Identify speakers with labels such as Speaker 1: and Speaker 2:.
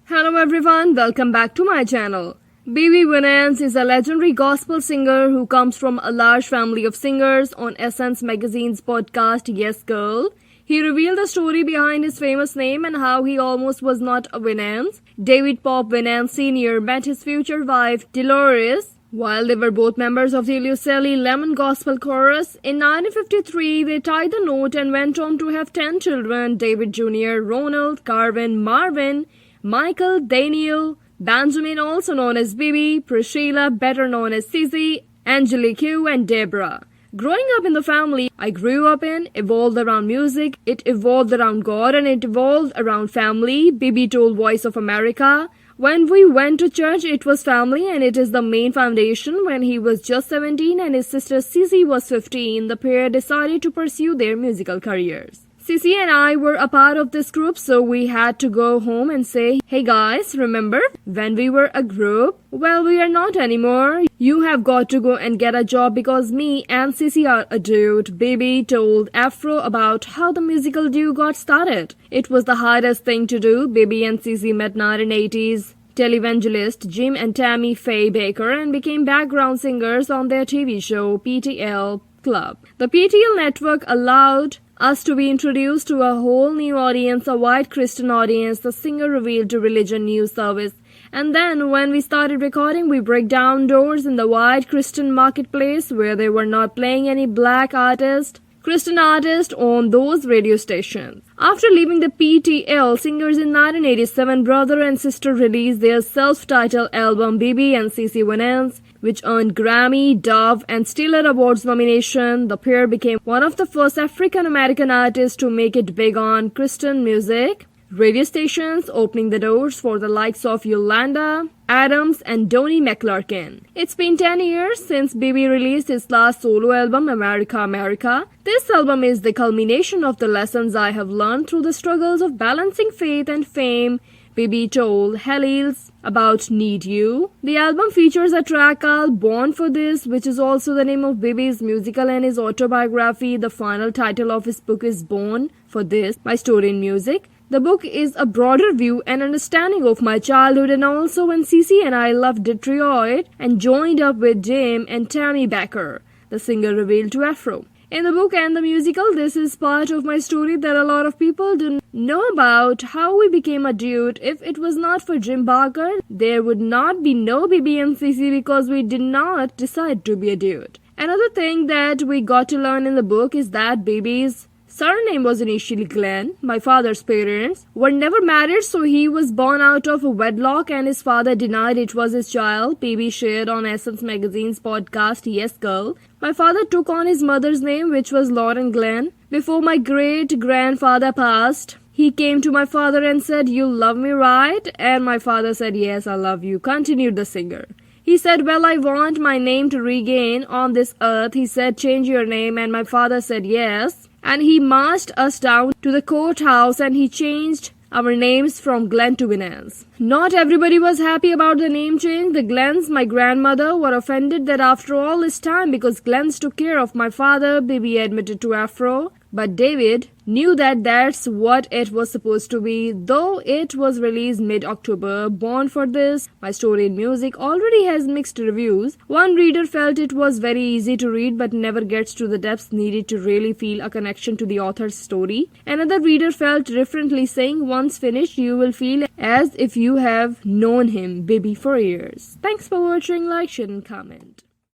Speaker 1: Hello everyone, welcome back to my channel. Bebe Winans is a legendary gospel singer who comes from a large family of singers. On Essence Magazine's podcast Yes Girl, he revealed the story behind his famous name and how he almost was not a Winans. David Pop Winans Sr. met his future wife Delores while they were both members of the Lucylle Lemon Gospel Chorus. In 1953, they tied the knot and went on to have 10 children: David Jr., Ronald, Carvin, Marvin, Michael, Daniel, Benjamin, also known as Bebe, Priscilla, better known as CeCe, Angelique, and Debra. Growing up in the family I grew up in evolved around music, it evolved around God, and it evolved around family, Bebe told Voice of America. When we went to church, it was family, and it is the main foundation. When he was just 17 and his sister CeCe was 15, the pair decided to pursue their musical careers. CeCe and I were a part of this group, so we had to go home and say, "Hey guys, remember when we were a group? Well, we are not anymore. You have got to go and get a job because me and CeCe are a dude." Bebe told Afro about how the musical duo got started. "It was the hardest thing to do. Bebe and CeCe met 1980s televangelist Jim and Tammy Faye Baker and became background singers on their TV show PTL Club. The PTL network allowed us to be introduced to a whole new audience, a white Christian audience," the singer revealed to Religion News Service. "And then when we started recording, we break down doors in the white Christian marketplace where they were not playing any black Christian artist on those radio stations." After leaving the PTL singers in 1987, brother and sister released their self-titled album Bebe and CeCe Winans, which earned Grammy, Dove, and Stellar Awards nomination. The pair became one of the first African-American artists to make it big on Christian music radio stations, opening the doors for the likes of Yolanda Adams and Donnie McClurkin. It's been 10 years since Bebe released his last solo album, America, America. This album is the culmination of the lessons I have learned through the struggles of balancing faith and fame, Bebe told Hallels about Need You. The album features a track called Born for This, which is also the name of Bebe's musical and his autobiography. The final title of his book is Born for This, My Story in Music. The book is a broader view and understanding of my childhood and also when CeCe and I left Detroit and joined up with Jim and Tammy Baker, the singer revealed to Afro. "In the book and the musical, this is part of my story that a lot of people don't know about, how we became a dude. If it was not for Jim Barker, there would not be no Bebe and CeCe because we did not decide to be a dude." Another thing that we got to learn in the book is that Bebe's surname was initially Glenn. My father's parents were never married, so he was born out of a wedlock and his father denied it was his child, Bebe shared on Essence Magazine's podcast Yes Girl. "My father took on his mother's name, which was Lauren Glenn. Before my great-grandfather passed, he came to my father and said, 'You love me, right?' And my father said, 'Yes, I love you,'" continued the singer. He said, "Well, I want my name to regain on this earth." He said, "Change your name," and my father said yes. And he marched us down to the courthouse and he changed our names from Glenn to Winans. Not everybody was happy about the name change. The Glens, my grandmother, were offended that after all this time, because Glens took care of my father, Bebe admitted to Afro. But David knew that that's what it was supposed to be. Though it was released mid-October, Born for This, My Story in Music already has mixed reviews. One reader felt it was very easy to read but never gets to the depths needed to really feel a connection to the author's story. Another reader felt differently, saying, "Once finished, you will feel as if you have known him, Bebe, for years." Thanks for watching. Like, share, and comment.